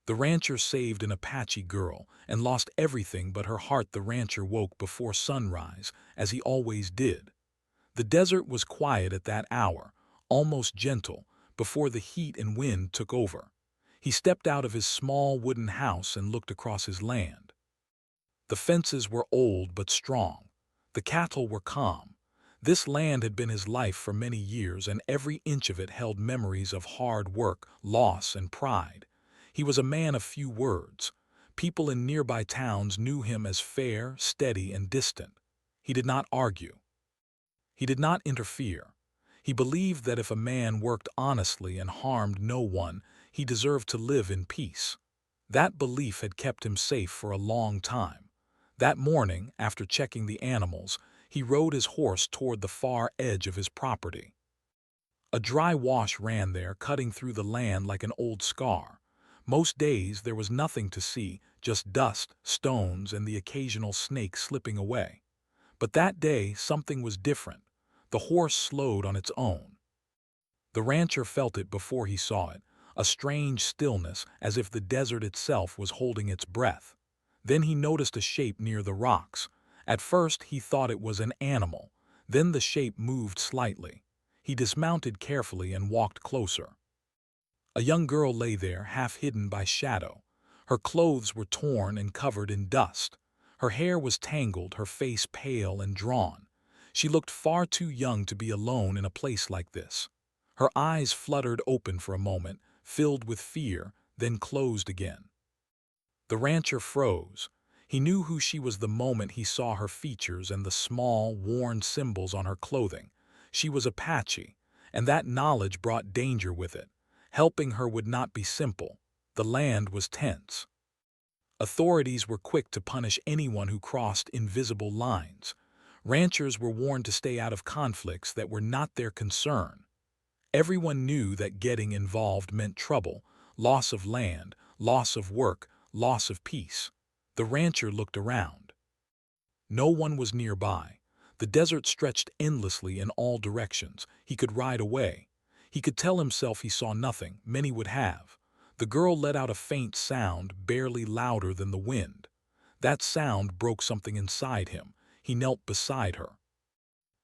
The rancher saved an Apache girl and lost everything but her heart. The rancher woke before sunrise, as he always did. The desert was quiet at that hour, almost gentle, before the heat and wind took over. He stepped out of his small wooden house and looked across his land. The fences were old but strong. The cattle were calm. This land had been his life for many years, and every inch of it held memories of hard work, loss, and pride. He was a man of few words. People in nearby towns knew him as fair, steady, and distant. He did not argue. He did not interfere. He believed that if a man worked honestly and harmed no one, he deserved to live in peace. That belief had kept him safe for a long time. That morning, after checking the animals, he rode his horse toward the far edge of his property. A dry wash ran there, cutting through the land like an old scar. Most days there was nothing to see, just dust, stones, and the occasional snake slipping away. But that day something was different. The horse slowed on its own. The rancher felt it before he saw it, a strange stillness, as if the desert itself was holding its breath. Then he noticed a shape near the rocks. At first he thought it was an animal. Then the shape moved slightly. He dismounted carefully and walked closer. A young girl lay there, half hidden by shadow. Her clothes were torn and covered in dust. Her hair was tangled, her face pale and drawn. She looked far too young to be alone in a place like this. Her eyes fluttered open for a moment, filled with fear, then closed again. The rancher froze. He knew who she was the moment he saw her features and the small, worn symbols on her clothing. She was Apache, and that knowledge brought danger with it. Helping her would not be simple. The land was tense. Authorities were quick to punish anyone who crossed invisible lines. Ranchers were warned to stay out of conflicts that were not their concern. Everyone knew that getting involved meant trouble, loss of land, loss of work, loss of peace. The rancher looked around. No one was nearby. The desert stretched endlessly in all directions. He could ride away. He could tell himself he saw nothing. Many would have. The girl let out a faint sound, barely louder than the wind. That sound broke something inside him. He knelt beside her.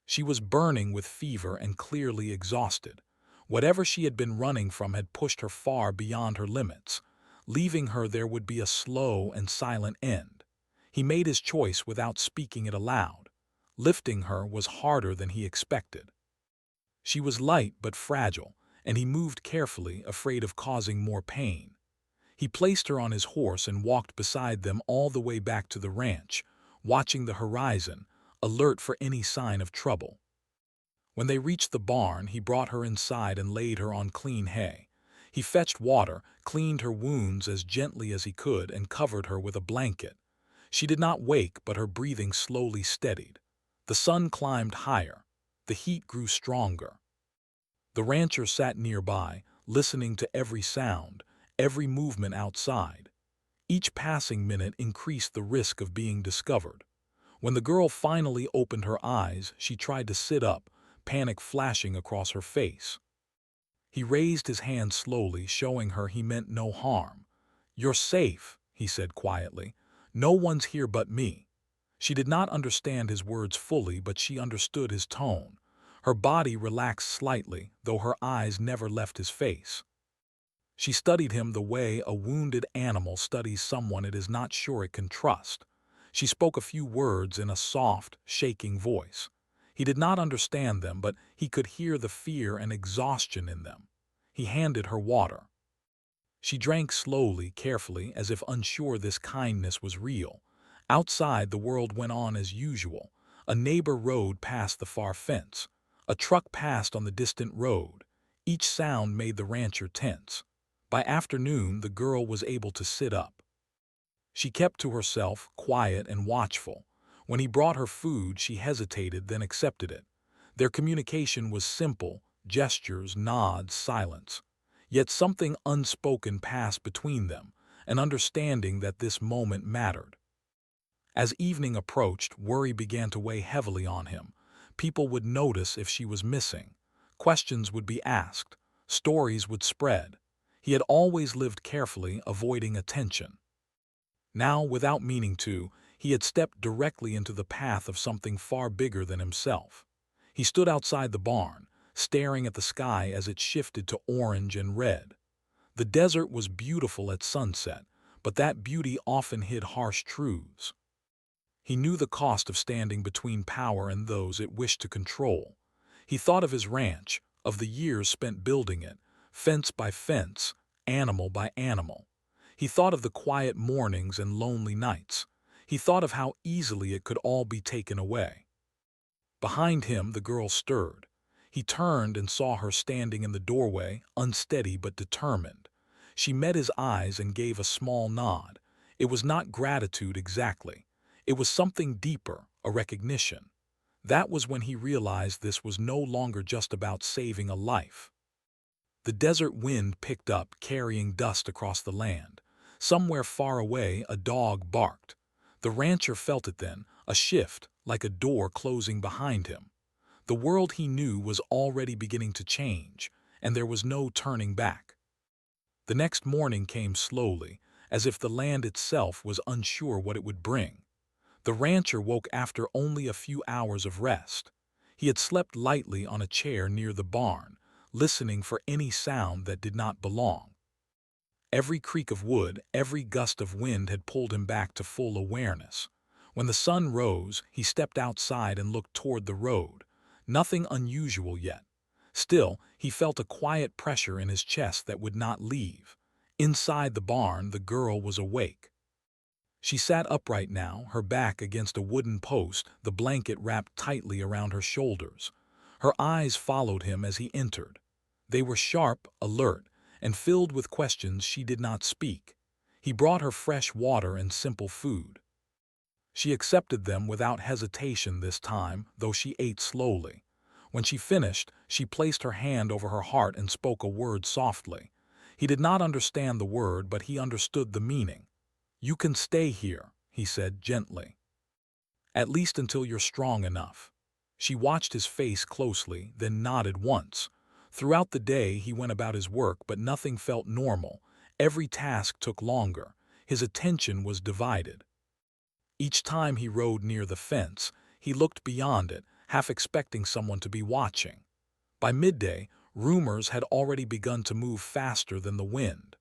She was burning with fever and clearly exhausted. Whatever she had been running from had pushed her far beyond her limits. Leaving her there would be a slow and silent end. He made his choice without speaking it aloud. Lifting her was harder than he expected. She was light but fragile, and he moved carefully, afraid of causing more pain. He placed her on his horse and walked beside them all the way back to the ranch, watching the horizon, alert for any sign of trouble. When they reached the barn, he brought her inside and laid her on clean hay. He fetched water, cleaned her wounds as gently as he could, and covered her with a blanket. She did not wake, but her breathing slowly steadied. The sun climbed higher. The heat grew stronger. The rancher sat nearby, listening to every sound, every movement outside. Each passing minute increased the risk of being discovered. When the girl finally opened her eyes, she tried to sit up, panic flashing across her face. He raised his hand slowly, showing her he meant no harm. "You're safe," he said quietly. "No one's here but me." She did not understand his words fully, but she understood his tone. Her body relaxed slightly, though her eyes never left his face. She studied him the way a wounded animal studies someone it is not sure it can trust. She spoke a few words in a soft, shaking voice. He did not understand them, but he could hear the fear and exhaustion in them. He handed her water. She drank slowly, carefully, as if unsure this kindness was real. Outside, the world went on as usual. A neighbor rode past the far fence. A truck passed on the distant road. Each sound made the rancher tense. By afternoon, the girl was able to sit up. She kept to herself, quiet and watchful. When he brought her food, she hesitated, then accepted it. Their communication was simple, gestures, nods, silence. Yet something unspoken passed between them, an understanding that this moment mattered. As evening approached, worry began to weigh heavily on him. People would notice if she was missing. Questions would be asked. Stories would spread. He had always lived carefully, avoiding attention. Now, without meaning to, he had stepped directly into the path of something far bigger than himself. He stood outside the barn, staring at the sky as it shifted to orange and red. The desert was beautiful at sunset, but that beauty often hid harsh truths. He knew the cost of standing between power and those it wished to control. He thought of his ranch, of the years spent building it, fence by fence, animal by animal. He thought of the quiet mornings and lonely nights. He thought of how easily it could all be taken away. Behind him, the girl stirred. He turned and saw her standing in the doorway, unsteady but determined. She met his eyes and gave a small nod. It was not gratitude exactly. It was something deeper, a recognition. That was when he realized this was no longer just about saving a life. The desert wind picked up, carrying dust across the land. Somewhere far away, a dog barked. The rancher felt it then, a shift, like a door closing behind him. The world he knew was already beginning to change, and there was no turning back. The next morning came slowly, as if the land itself was unsure what it would bring. The rancher woke after only a few hours of rest. He had slept lightly on a chair near the barn, listening for any sound that did not belong. Every creak of wood, every gust of wind had pulled him back to full awareness. When the sun rose, he stepped outside and looked toward the road. Nothing unusual yet. Still, he felt a quiet pressure in his chest that would not leave. Inside the barn, the girl was awake. She sat upright now, her back against a wooden post, the blanket wrapped tightly around her shoulders. Her eyes followed him as he entered. They were sharp, alert, and filled with questions she did not speak. He brought her fresh water and simple food. She accepted them without hesitation this time, though she ate slowly. When she finished, she placed her hand over her heart and spoke a word softly. He did not understand the word, but he understood the meaning. "You can stay here," he said gently. "At least until you're strong enough." She watched his face closely, then nodded once. Throughout the day he went about his work, but nothing felt normal. Every task took longer. His attention was divided. Each time he rode near the fence, he looked beyond it, half expecting someone to be watching. By midday, rumors had already begun to move faster than the wind.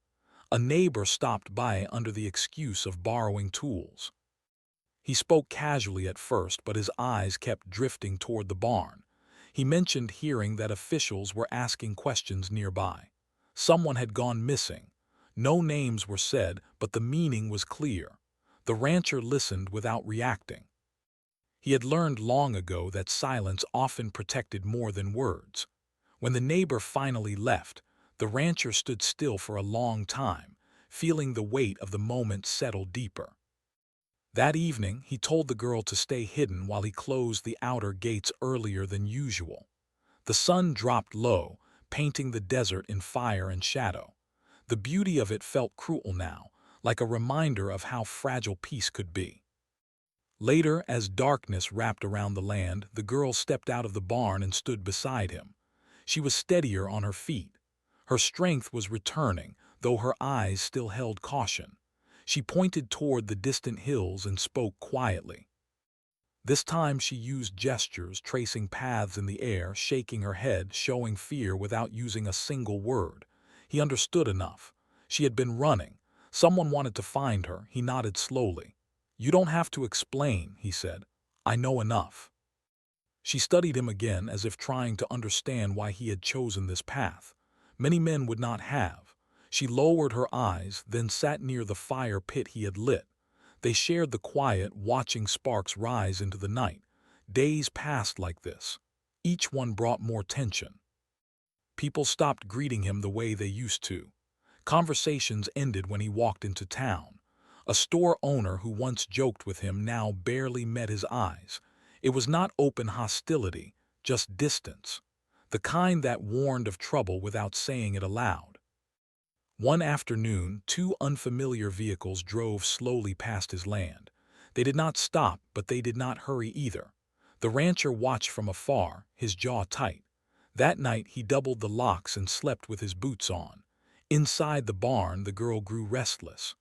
A neighbor stopped by under the excuse of borrowing tools. He spoke casually at first, but his eyes kept drifting toward the barn. He mentioned hearing that officials were asking questions nearby. Someone had gone missing. No names were said, but the meaning was clear. The rancher listened without reacting. He had learned long ago that silence often protected more than words. When the neighbor finally left, the rancher stood still for a long time, feeling the weight of the moment settle deeper. That evening, he told the girl to stay hidden while he closed the outer gates earlier than usual. The sun dropped low, painting the desert in fire and shadow. The beauty of it felt cruel now, like a reminder of how fragile peace could be. Later, as darkness wrapped around the land, the girl stepped out of the barn and stood beside him. She was steadier on her feet. Her strength was returning, though her eyes still held caution. She pointed toward the distant hills and spoke quietly. This time she used gestures, tracing paths in the air, shaking her head, showing fear without using a single word. He understood enough. She had been running. Someone wanted to find her. He nodded slowly. "You don't have to explain," he said. "I know enough." She studied him again, as if trying to understand why he had chosen this path. Many men would not have. She lowered her eyes, then sat near the fire pit he had lit. They shared the quiet, watching sparks rise into the night. Days passed like this. Each one brought more tension. People stopped greeting him the way they used to. Conversations ended when he walked into town. A store owner who once joked with him now barely met his eyes. It was not open hostility, just distance. The kind that warned of trouble without saying it aloud. One afternoon, two unfamiliar vehicles drove slowly past his land. They did not stop, but they did not hurry either. The rancher watched from afar, his jaw tight. That night he doubled the locks and slept with his boots on. Inside the barn, the girl grew restless.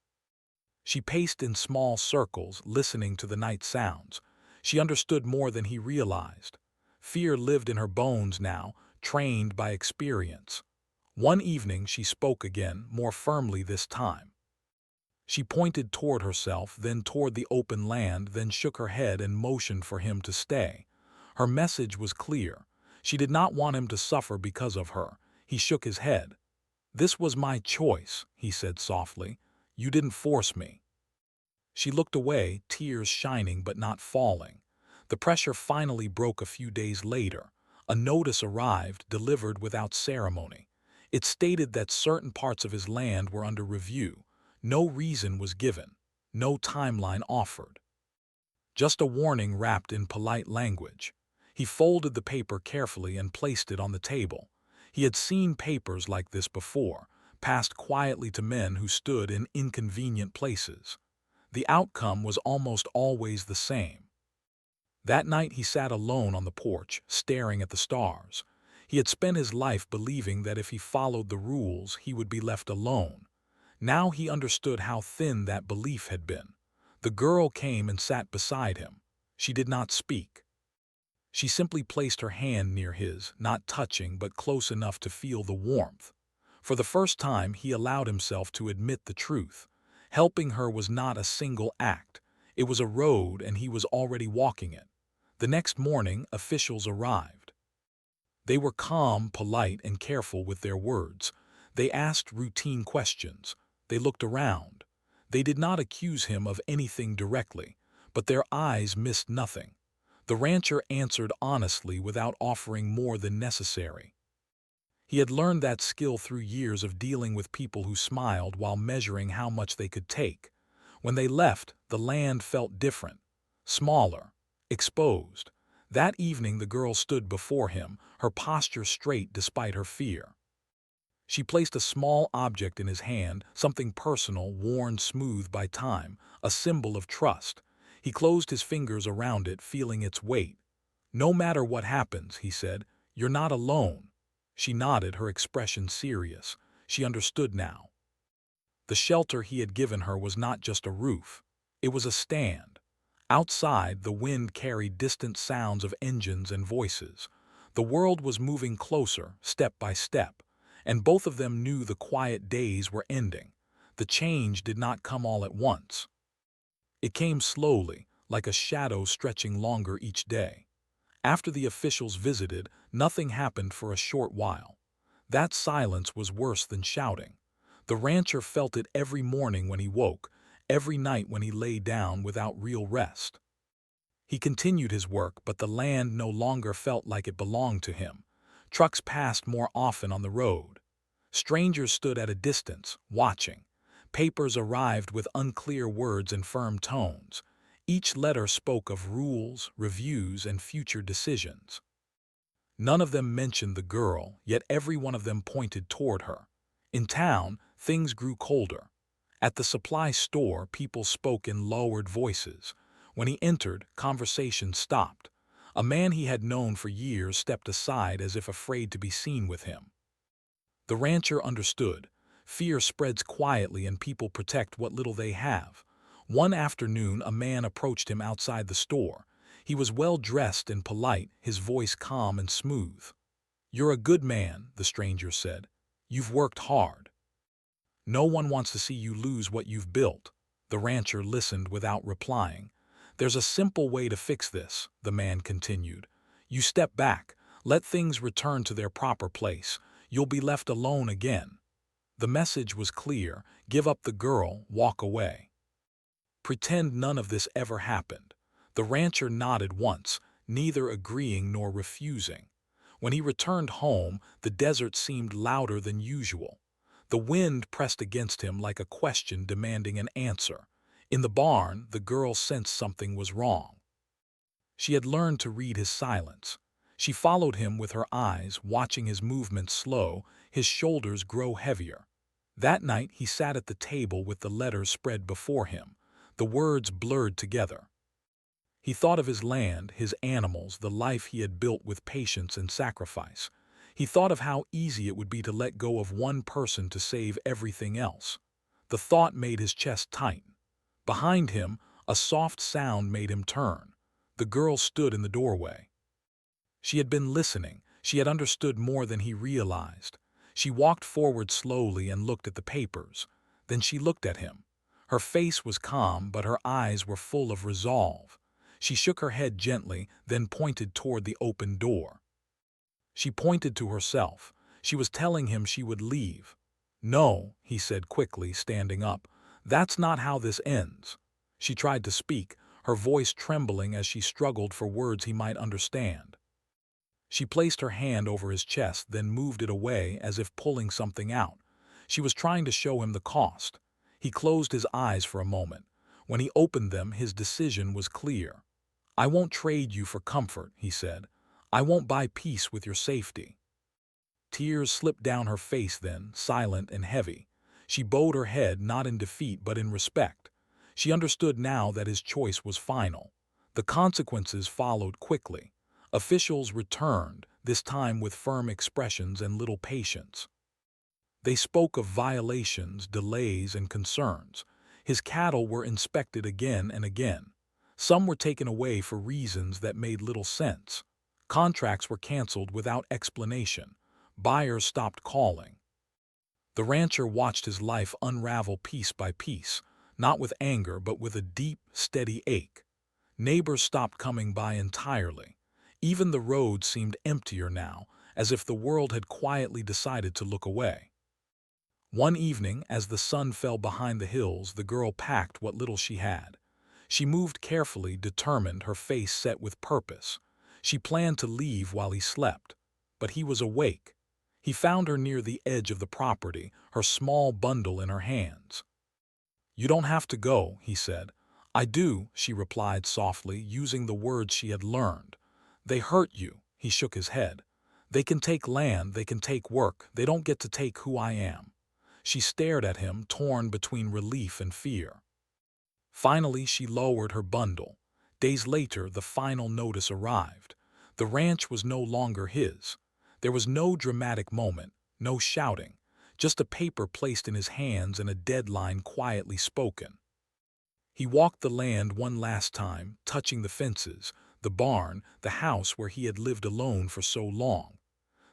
She paced in small circles, listening to the night sounds. She understood more than he realized. Fear lived in her bones now, trained by experience. One evening she spoke again, more firmly this time. She pointed toward herself, then toward the open land, then shook her head and motioned for him to stay. Her message was clear. She did not want him to suffer because of her. He shook his head. "This was my choice," he said softly. "You didn't force me." She looked away, tears shining but not falling. The pressure finally broke a few days later. A notice arrived, delivered without ceremony. It stated that certain parts of his land were under review. No reason was given. No timeline offered. Just a warning wrapped in polite language. He folded the paper carefully and placed it on the table. He had seen papers like this before, passed quietly to men who stood in inconvenient places. The outcome was almost always the same. That night he sat alone on the porch, staring at the stars. He had spent his life believing that if he followed the rules, he would be left alone. Now he understood how thin that belief had been. The girl came and sat beside him. She did not speak. She simply placed her hand near his, not touching but close enough to feel the warmth. For the first time he allowed himself to admit the truth. Helping her was not a single act. It was a road and he was already walking it. The next morning, officials arrived. They were calm, polite, and careful with their words. They asked routine questions. They looked around. They did not accuse him of anything directly, but their eyes missed nothing. The rancher answered honestly without offering more than necessary. He had learned that skill through years of dealing with people who smiled while measuring how much they could take. When they left, the land felt different, smaller, exposed. That evening the girl stood before him, her posture straight despite her fear. She placed a small object in his hand, something personal, worn smooth by time, a symbol of trust. He closed his fingers around it, feeling its weight. "No matter what happens," he said, "you're not alone." She nodded, her expression serious. She understood now. The shelter he had given her was not just a roof. It was a stand. Outside, the wind carried distant sounds of engines and voices. The world was moving closer, step by step, and both of them knew the quiet days were ending. The change did not come all at once. It came slowly, like a shadow stretching longer each day. After the officials visited, nothing happened for a short while. That silence was worse than shouting. The rancher felt it every morning when he woke, every night when he lay down without real rest. He continued his work, but the land no longer felt like it belonged to him. Trucks passed more often on the road. Strangers stood at a distance, watching. Papers arrived with unclear words and firm tones. Each letter spoke of rules, reviews, and future decisions. None of them mentioned the girl, yet every one of them pointed toward her. In town, things grew colder. At the supply store, people spoke in lowered voices. When he entered, conversation stopped. A man he had known for years stepped aside as if afraid to be seen with him. The rancher understood. Fear spreads quietly and people protect what little they have. One afternoon, a man approached him outside the store. He was well-dressed and polite, his voice calm and smooth. "You're a good man," the stranger said. "You've worked hard. No one wants to see you lose what you've built." The rancher listened without replying. "There's a simple way to fix this," the man continued. "You step back, let things return to their proper place. You'll be left alone again." The message was clear: give up the girl, walk away. Pretend none of this ever happened. The rancher nodded once, neither agreeing nor refusing. When he returned home, the desert seemed louder than usual. The wind pressed against him like a question demanding an answer. In the barn, the girl sensed something was wrong. She had learned to read his silence. She followed him with her eyes, watching his movements slow, his shoulders grow heavier. That night he sat at the table with the letters spread before him. The words blurred together. He thought of his land, his animals, the life he had built with patience and sacrifice. He thought of how easy it would be to let go of one person to save everything else. The thought made his chest tighten. Behind him, a soft sound made him turn. The girl stood in the doorway. She had been listening. She had understood more than he realized. She walked forward slowly and looked at the papers. Then she looked at him. Her face was calm, but her eyes were full of resolve. She shook her head gently, then pointed toward the open door. She pointed to herself. She was telling him she would leave. "No," he said quickly, standing up. "That's not how this ends." She tried to speak, her voice trembling as she struggled for words he might understand. She placed her hand over his chest, then moved it away as if pulling something out. She was trying to show him the cost. He closed his eyes for a moment. When he opened them, his decision was clear. "I won't trade you for comfort," he said. "I won't buy peace with your safety." Tears slipped down her face then, silent and heavy. She bowed her head, not in defeat but in respect. She understood now that his choice was final. The consequences followed quickly. Officials returned, this time with firm expressions and little patience. They spoke of violations, delays, and concerns. His cattle were inspected again and again. Some were taken away for reasons that made little sense. Contracts were canceled without explanation. Buyers stopped calling. The rancher watched his life unravel piece by piece, not with anger but with a deep, steady ache. Neighbors stopped coming by entirely. Even the road seemed emptier now, as if the world had quietly decided to look away. One evening, as the sun fell behind the hills, the girl packed what little she had. She moved carefully, determined, her face set with purpose. She planned to leave while he slept. But he was awake. He found her near the edge of the property, her small bundle in her hands. "You don't have to go," he said. "I do," she replied softly, using the words she had learned. "They hurt you," he shook his head. "They can take land, they can take work, they don't get to take who I am." She stared at him, torn between relief and fear. Finally, she lowered her bundle. Days later, the final notice arrived. The ranch was no longer his. There was no dramatic moment, no shouting, just a paper placed in his hands and a deadline quietly spoken. He walked the land one last time, touching the fences, the barn, the house where he had lived alone for so long.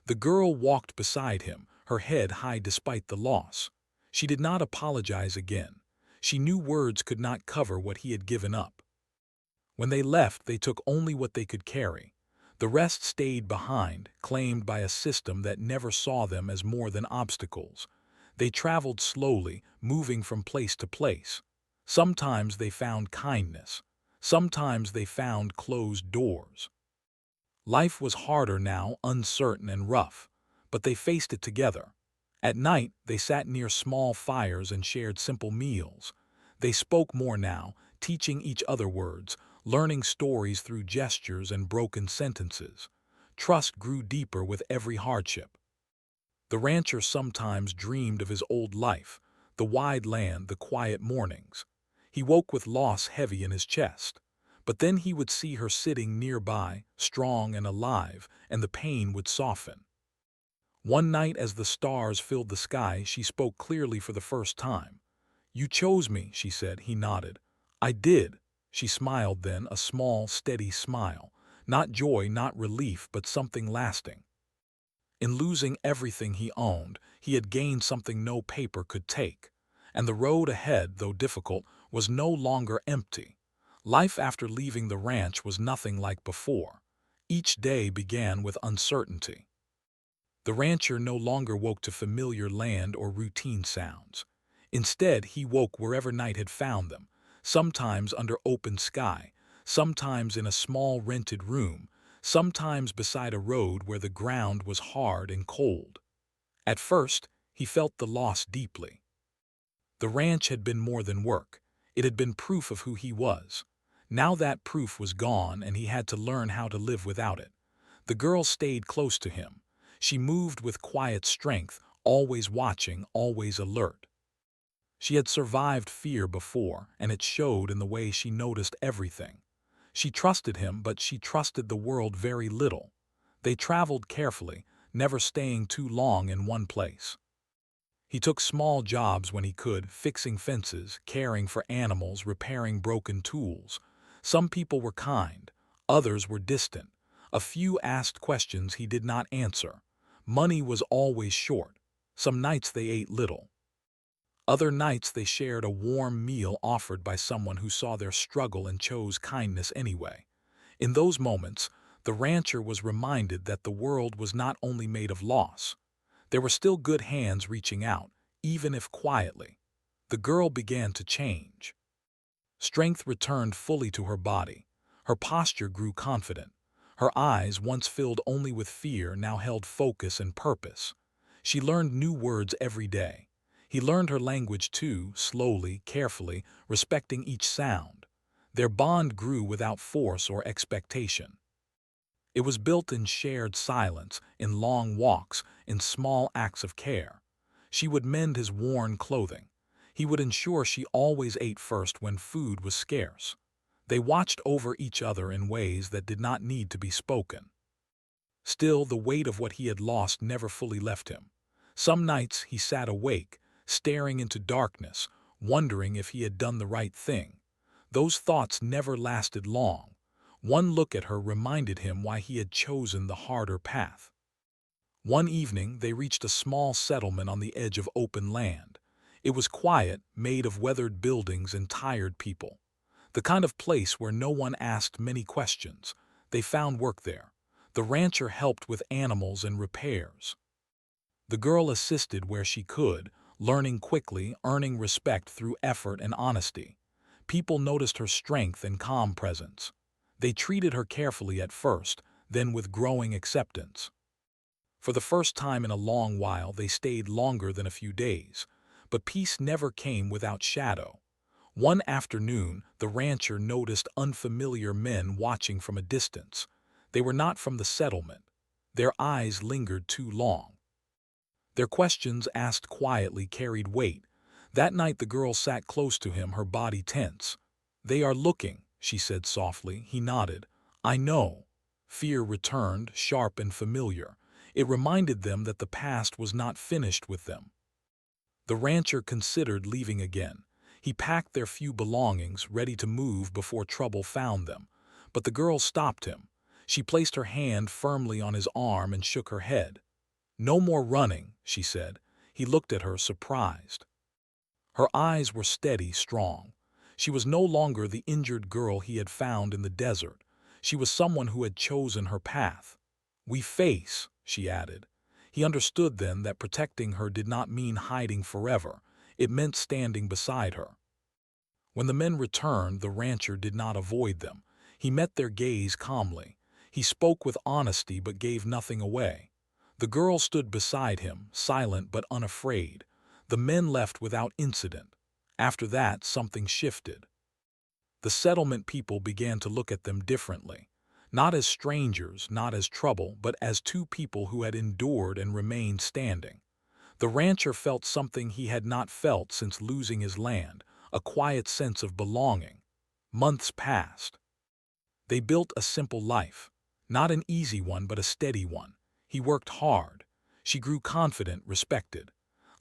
The girl walked beside him, her head high despite the loss. She did not apologize again. She knew words could not cover what he had given up. When they left, they took only what they could carry. The rest stayed behind, claimed by a system that never saw them as more than obstacles. They traveled slowly, moving from place to place. Sometimes they found kindness. Sometimes they found closed doors. Life was harder now, uncertain and rough, but they faced it together. At night, they sat near small fires and shared simple meals. They spoke more now, teaching each other words, learning stories through gestures and broken sentences. Trust grew deeper with every hardship. The rancher sometimes dreamed of his old life, the wide land, the quiet mornings. He woke with loss heavy in his chest. But then he would see her sitting nearby, strong and alive, and the pain would soften. One night as the stars filled the sky, she spoke clearly for the first time. "You chose me," she said. He nodded. "I did." She smiled then, a small, steady smile. Not joy, not relief, but something lasting. In losing everything he owned, he had gained something no paper could take. And the road ahead, though difficult, was no longer empty. Life after leaving the ranch was nothing like before. Each day began with uncertainty. The rancher no longer woke to familiar land or routine sounds. Instead, he woke wherever night had found them, sometimes under open sky, sometimes in a small rented room, sometimes beside a road where the ground was hard and cold. At first, he felt the loss deeply. The ranch had been more than work. It had been proof of who he was. Now that proof was gone and he had to learn how to live without it. The girl stayed close to him. She moved with quiet strength, always watching, always alert. She had survived fear before, and it showed in the way she noticed everything. She trusted him, but she trusted the world very little. They traveled carefully, never staying too long in one place. He took small jobs when he could, fixing fences, caring for animals, repairing broken tools. Some people were kind, others were distant. A few asked questions he did not answer. Money was always short. Some nights they ate little. Other nights they shared a warm meal offered by someone who saw their struggle and chose kindness anyway. In those moments, the rancher was reminded that the world was not only made of loss. There were still good hands reaching out, even if quietly. The girl began to change. Strength returned fully to her body. Her posture grew confident. Her eyes, once filled only with fear, now held focus and purpose. She learned new words every day. He learned her language too, slowly, carefully, respecting each sound. Their bond grew without force or expectation. It was built in shared silence, in long walks, in small acts of care. She would mend his worn clothing. He would ensure she always ate first when food was scarce. They watched over each other in ways that did not need to be spoken. Still, the weight of what he had lost never fully left him. Some nights he sat awake, staring into darkness, wondering if he had done the right thing. Those thoughts never lasted long. One look at her reminded him why he had chosen the harder path. One evening, they reached a small settlement on the edge of open land. It was quiet, made of weathered buildings and tired people. The kind of place where no one asked many questions. They found work there. The rancher helped with animals and repairs. The girl assisted where she could, learning quickly, earning respect through effort and honesty. People noticed her strength and calm presence. They treated her carefully at first, then with growing acceptance. For the first time in a long while, they stayed longer than a few days. But peace never came without shadow. One afternoon, the rancher noticed unfamiliar men watching from a distance. They were not from the settlement. Their eyes lingered too long. Their questions, asked quietly, carried weight. That night the girl sat close to him, her body tense. "They are looking," she said softly. He nodded. "I know." Fear returned, sharp and familiar. It reminded them that the past was not finished with them. The rancher considered leaving again. He packed their few belongings, ready to move before trouble found them. But the girl stopped him. She placed her hand firmly on his arm and shook her head. "No more running," she said. He looked at her, surprised. Her eyes were steady, strong. She was no longer the injured girl he had found in the desert. She was someone who had chosen her path. "We face," she added. He understood then that protecting her did not mean hiding forever. It meant standing beside her. When the men returned, the rancher did not avoid them. He met their gaze calmly. He spoke with honesty but gave nothing away. The girl stood beside him, silent but unafraid. The men left without incident. After that, something shifted. The settlement people began to look at them differently. Not as strangers, not as trouble, but as two people who had endured and remained standing. The rancher felt something he had not felt since losing his land, a quiet sense of belonging. Months passed. They built a simple life. Not an easy one, but a steady one. He worked hard. She grew confident, respected.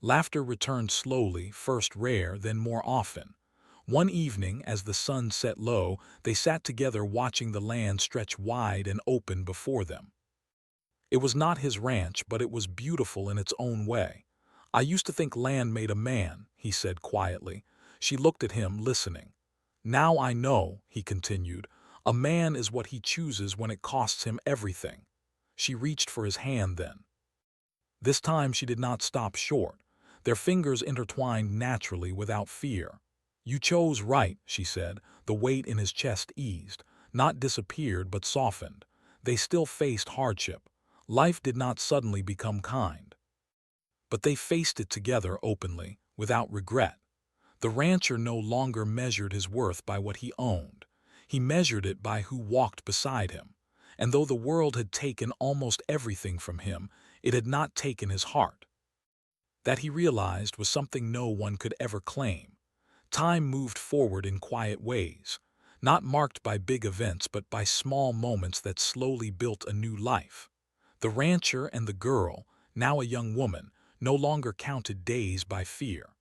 Laughter returned slowly, first rare, then more often. One evening, as the sun set low, they sat together watching the land stretch wide and open before them. It was not his ranch, but it was beautiful in its own way. "I used to think land made a man," he said quietly. She looked at him, listening. "Now I know," he continued, "a man is what he chooses when it costs him everything." She reached for his hand then. This time she did not stop short. Their fingers intertwined naturally, without fear. "You chose right," she said. The weight in his chest eased, not disappeared but softened. They still faced hardship. Life did not suddenly become kind. But they faced it together openly, without regret. The rancher no longer measured his worth by what he owned. He measured it by who walked beside him. And though the world had taken almost everything from him, it had not taken his heart. That, he realized, was something no one could ever claim. Time moved forward in quiet ways, not marked by big events but by small moments that slowly built a new life. The rancher and the girl, now a young woman, no longer counted days by fear.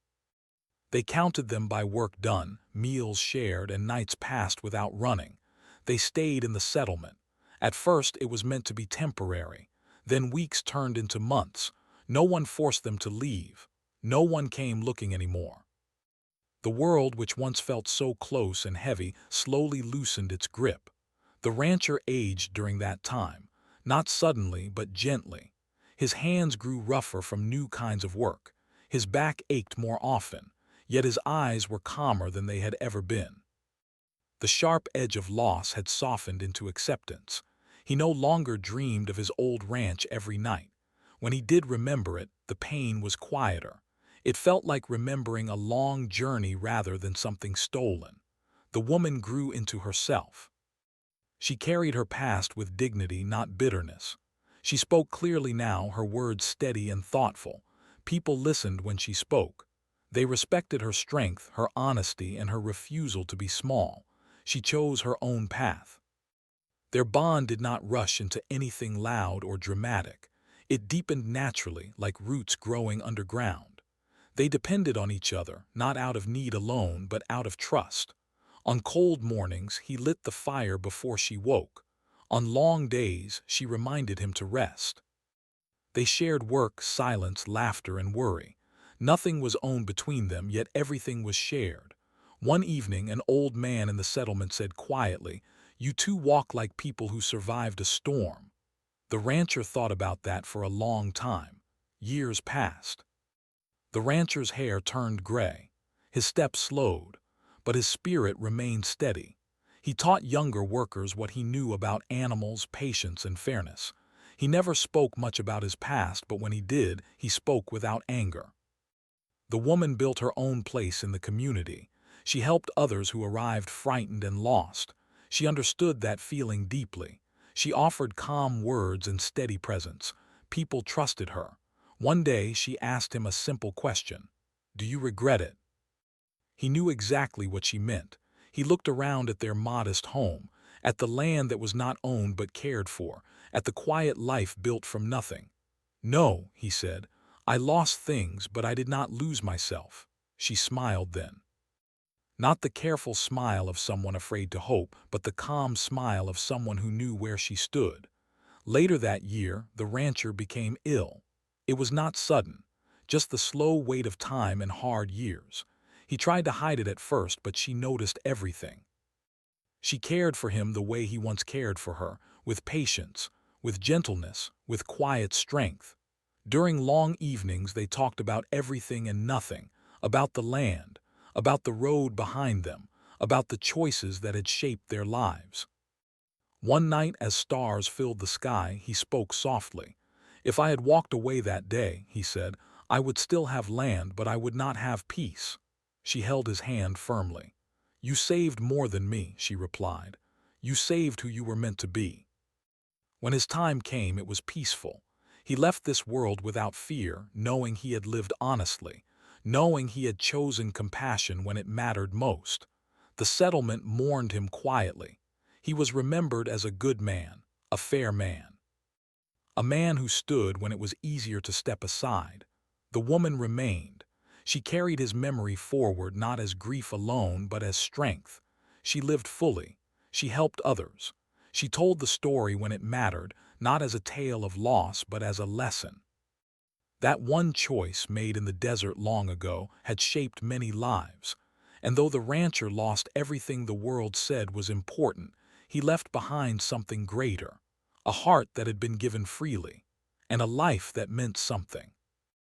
They counted them by work done, meals shared, and nights passed without running. They stayed in the settlement. At first it was meant to be temporary. Then weeks turned into months. No one forced them to leave. No one came looking anymore. The world, which once felt so close and heavy, slowly loosened its grip. The rancher aged during that time, not suddenly but gently. His hands grew rougher from new kinds of work. His back ached more often, yet his eyes were calmer than they had ever been. The sharp edge of loss had softened into acceptance. He no longer dreamed of his old ranch every night. When he did remember it, the pain was quieter. It felt like remembering a long journey rather than something stolen. The woman grew into herself. She carried her past with dignity, not bitterness. She spoke clearly now, her words steady and thoughtful. People listened when she spoke. They respected her strength, her honesty, and her refusal to be small. She chose her own path. Their bond did not rush into anything loud or dramatic. It deepened naturally, like roots growing underground. They depended on each other, not out of need alone, but out of trust. On cold mornings, he lit the fire before she woke. On long days, she reminded him to rest. They shared work, silence, laughter, and worry. Nothing was owned between them, yet everything was shared. One evening, an old man in the settlement said quietly, "You two walk like people who survived a storm." The rancher thought about that for a long time. Years passed. The rancher's hair turned gray. His step slowed, but his spirit remained steady. He taught younger workers what he knew about animals, patience, and fairness. He never spoke much about his past, but when he did, he spoke without anger. The woman built her own place in the community. She helped others who arrived frightened and lost. She understood that feeling deeply. She offered calm words and steady presence. People trusted her. One day she asked him a simple question: "Do you regret it?" He knew exactly what she meant. He looked around at their modest home, at the land that was not owned but cared for, at the quiet life built from nothing. "No," he said, "I lost things, but I did not lose myself." She smiled then. Not the careful smile of someone afraid to hope, but the calm smile of someone who knew where she stood. Later that year, the rancher became ill. It was not sudden, just the slow weight of time and hard years. He tried to hide it at first, but she noticed everything. She cared for him the way he once cared for her, with patience, with gentleness, with quiet strength. During long evenings they talked about everything and nothing, about the land, about the road behind them, about the choices that had shaped their lives. One night, as stars filled the sky, he spoke softly. "If I had walked away that day," he said, "I would still have land, but I would not have peace." She held his hand firmly. "You saved more than me," she replied. "You saved who you were meant to be." When his time came, it was peaceful. He left this world without fear, knowing he had lived honestly, knowing he had chosen compassion when it mattered most. The settlement mourned him quietly. He was remembered as a good man, a fair man. A man who stood when it was easier to step aside. The woman remained. She carried his memory forward, not as grief alone, but as strength. She lived fully. She helped others. She told the story when it mattered, not as a tale of loss, but as a lesson. That one choice made in the desert long ago had shaped many lives. And though the rancher lost everything the world said was important, he left behind something greater, a heart that had been given freely, and a life that meant something.